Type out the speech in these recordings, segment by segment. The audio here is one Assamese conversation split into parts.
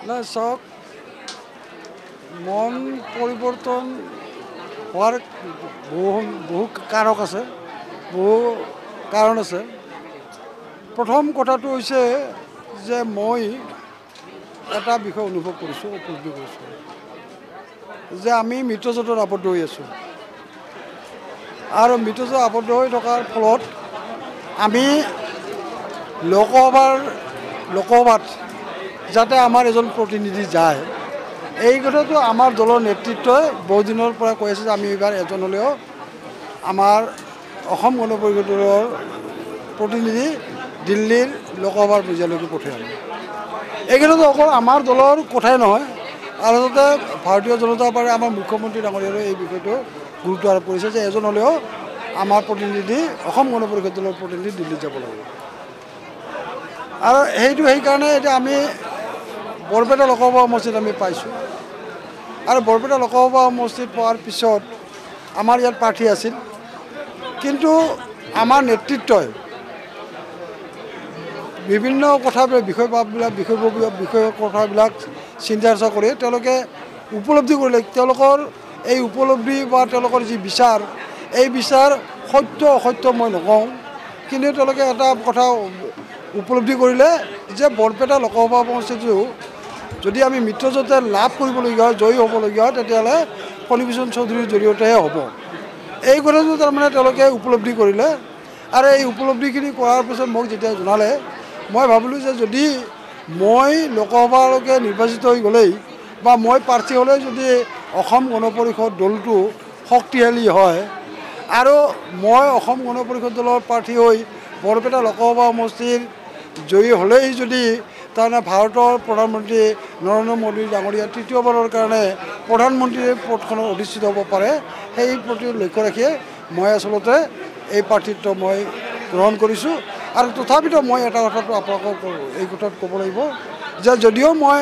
না চাওক মন পৰিৱৰ্তন হোৱাৰ বহু কাৰক আছে, বহু কাৰণ আছে। প্ৰথম কথাটো হৈছে যে মই এটা বিষয় অনুভৱ কৰিছোঁ, উপলব্ধি কৰিছোঁ যে আমি মিত্ৰজোঁটত আবদ্ধ হৈ আছোঁ আৰু মিত্ৰজোঁটত আবদ্ধ হৈ থকাৰ ফলত আমি লোকসভাত যাতে আমাৰ এজন প্ৰতিনিধি যায়, এই কথাটো আমাৰ দলৰ নেতৃত্বই বহুদিনৰ পৰা কৈ আছে যে আমি এইবাৰ এজন হ'লেও আমাৰ অসম গণ পৰিষদৰ প্ৰতিনিধি দিল্লীৰ লোকসভাৰ পৰ্যায়লৈকে পঠিয়াম। এই ক্ষেত্ৰত অকল আমাৰ দলৰ কথাই নহয়, আচলতে ভাৰতীয় জনতা পাৰ্টীৰ আমাৰ মুখ্যমন্ত্ৰী ডাঙৰীয়াৰো এই বিষয়টো গুৰুত্ব আৰোপ কৰিছে যে এজন হ'লেও আমাৰ প্ৰতিনিধি অসম গণ পৰিষদ দলৰ প্ৰতিনিধি দিল্লীত যাব লাগিব। আৰু সেইকাৰণে এতিয়া আমি বৰপেটা লোকসভা সমষ্টিত আমি পাইছোঁ আৰু বৰপেটা লোকসভা সমষ্টিত পোৱাৰ পিছত আমাৰ ইয়াত প্ৰাৰ্থী আছিল, কিন্তু আমাৰ নেতৃত্বই বিভিন্ন কথাবিলাক চিন্তা চৰ্চা কৰি তেওঁলোকে উপলব্ধি কৰিলে, তেওঁলোকৰ এই উপলব্ধি বা তেওঁলোকৰ যি বিচাৰ, এই বিচাৰ সত্য অসত্য মই নকওঁ, কিন্তু তেওঁলোকে এটা কথা উপলব্ধি কৰিলে যে বৰপেটা লোকসভা সমষ্টিটো যদি আমি মিত্ৰজোঁটে লাভ কৰিবলগীয়া হয়, জয়ী হ'বলগীয়া হয়, তেতিয়াহ'লে ফণীভূষণ চৌধুৰীৰ জৰিয়তেহে হ'ব। এই কথাটো তাৰমানে তেওঁলোকে উপলব্ধি কৰিলে আৰু এই উপলব্ধিখিনি কৰাৰ পিছত মোক যেতিয়া জনালে, মই ভাবিলোঁ যে যদি মই লোকসভালৈকে নিৰ্বাচিত হৈ গ'লেই বা মই প্ৰাৰ্থী হ'লেই যদি অসম গণ পৰিষদ দলটো শক্তিশালী হয় আৰু মই অসম গণ পৰিষদ দলৰ প্ৰাৰ্থী হৈ বৰপেটা লোকসভা সমষ্টিৰ জয়ী হ'লেই যদি তাৰমানে ভাৰতৰ প্ৰধানমন্ত্ৰী নৰেন্দ্ৰ মোদী ডাঙৰীয়া তৃতীয়বাৰৰ কাৰণে প্ৰধানমন্ত্ৰীৰ পদখনত অধিষ্ঠিত হ'ব পাৰে, সেই প্ৰতি লক্ষ্য ৰাখিয়ে মই আচলতে এই প্ৰাৰ্থিত্ব মই গ্ৰহণ কৰিছোঁ। আৰু তথাপিতো মই এটা কথাটো আপোনালোকক এই কথাত ক'ব লাগিব যে যদিও মই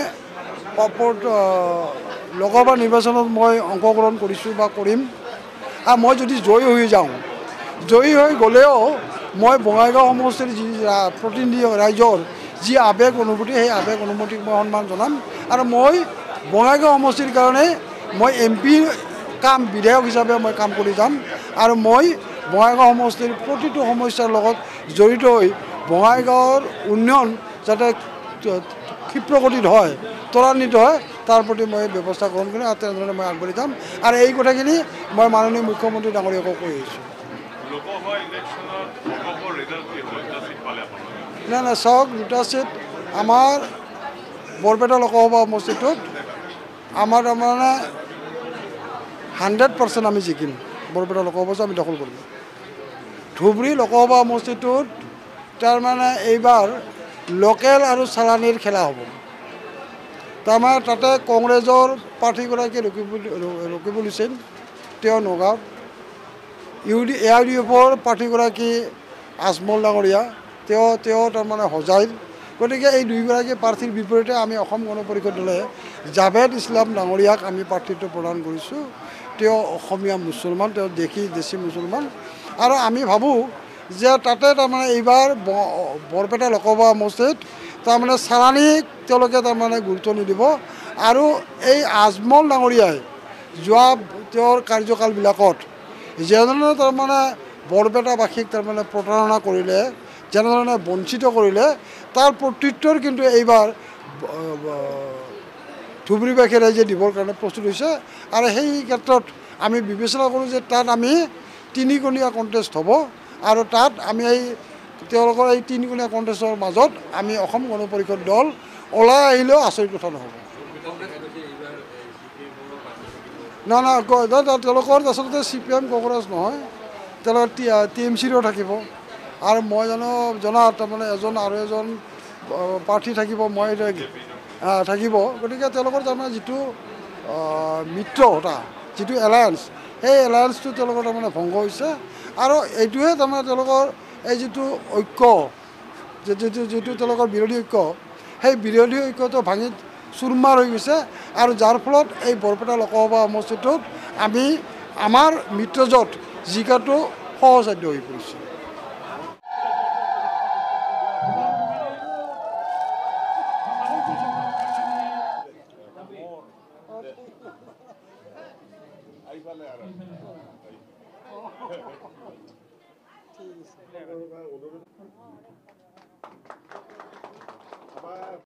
লোকসভা নিৰ্বাচনত মই অংশগ্ৰহণ কৰিছোঁ বা কৰিম আৰু মই যদি জয়ী হৈ যাওঁ, জয়ী হৈ গ'লেও মই বঙাইগাঁও সমষ্টিৰ যি প্ৰতিনিধি ৰাইজৰ যি আৱেগ অনুভূতি, সেই আৱেগ অনুভূতিক মই সন্মান জনাম আৰু মই বঙাইগাঁও সমষ্টিৰ কাৰণে মই MP কাম বিধায়ক হিচাপে মই কাম কৰি যাম আৰু মই বঙাইগাঁও সমষ্টিৰ প্ৰতিটো সমস্যাৰ লগত জড়িত হৈ বঙাইগাঁৱৰ উন্নয়ন যাতে ক্ষিপ্ৰগতিত হয়, ত্বৰান্বিত হয়, তাৰ প্ৰতি মই ব্যৱস্থা গ্ৰহণ কৰিম আৰু তেনেধৰণে মই আগবাঢ়ি যাম। আৰু এই কথাখিনি মই মাননীয় মুখ্যমন্ত্ৰী ডাঙৰীয়াকো কৈ আহিছোঁ। নাই চাওক, দুটা চিট আমাৰ বৰপেটা লোকসভা সমষ্টিটোত আমাৰ তাৰমানে 100% আমি জিকিম। বৰপেটা লোকসভা আমি দখল কৰিম। ধুবুৰী লোকসভা সমষ্টিটোত তাৰমানে এইবাৰ লোকেল আৰু চালানীৰ খেলা হ'ব। তাৰমানে তাতে কংগ্ৰেছৰ প্ৰাৰ্থীগৰাকী ৰকিবুল হুছেইন, তেওঁ নগাঁৱত, AIUDFৰ প্ৰাৰ্থীগৰাকী আজমল ডাঙৰীয়া, তেওঁ তাৰমানে হোজাইৰ। গতিকে এই দুয়োগৰাকী প্ৰাৰ্থীৰ বিপৰীতে আমি অসম গণ পৰিষদ দলে জাভেদ ইছলাম ডাঙৰীয়াক আমি প্ৰাৰ্থিত্ব প্ৰদান কৰিছোঁ। তেওঁ অসমীয়া মুছলমান, তেওঁ দেশী মুছলমান আৰু আমি ভাবোঁ যে তাতে তাৰমানে এইবাৰ বৰপেটা লোকসভা সমষ্টিত তাৰমানে চালানীক তেওঁলোকে তাৰমানে গুৰুত্ব নিদিব আৰু এই আজমল ডাঙৰীয়াই তেওঁৰ কাৰ্যকালবিলাকত যেনেধৰণে তাৰমানে বৰপেটাবাসীক তাৰমানে প্ৰতাৰণা কৰিলে, যেনেধৰণে বঞ্চিত কৰিলে, তাৰ প্ৰত্যুত্তৰ কিন্তু এইবাৰ ধুবুৰীবাসী ৰাইজে দিবৰ কাৰণে প্ৰস্তুত হৈছে। আৰু সেই ক্ষেত্ৰত আমি বিবেচনা কৰোঁ যে তাত আমি তিনিকোণীয়া কণ্টেষ্ট হ'ব আৰু তাত আমি তেওঁলোকৰ এই তিনিকোণীয়া কণ্টেষ্টৰ মাজত আমি অসম গণ পৰিষদ দল ওলাই আহিলেও আচৰিত কথা নহ'ব। তেওঁলোকৰ আচলতে CPM কংগ্ৰেছ নহয়, তেওঁলোকৰ TMCৰো থাকিব আৰু মই জনাত তাৰমানে আৰু এজন প্ৰাৰ্থী থাকিব, মই থাকিব। গতিকে তেওঁলোকৰ তাৰমানে যিটো মিত্ৰতা, যিটো এলায়েন্স, সেই এলায়েন্সটো তেওঁলোকৰ তাৰমানে ভংগ হৈছে আৰু এইটোৱে তাৰমানে তেওঁলোকৰ এই যিটো ঐক্য, যিটো তেওঁলোকৰ বিৰোধী ঐক্য, সেই বিৰোধী ঐক্যটো ভাঙি চুৰমাৰ হৈ গৈছে আৰু যাৰ ফলত এই বৰপেটা লোকসভা সমষ্টিটোত আমাৰ মিত্ৰজোঁট জিকাটো সহজসাধ্য হৈ পৰিছে।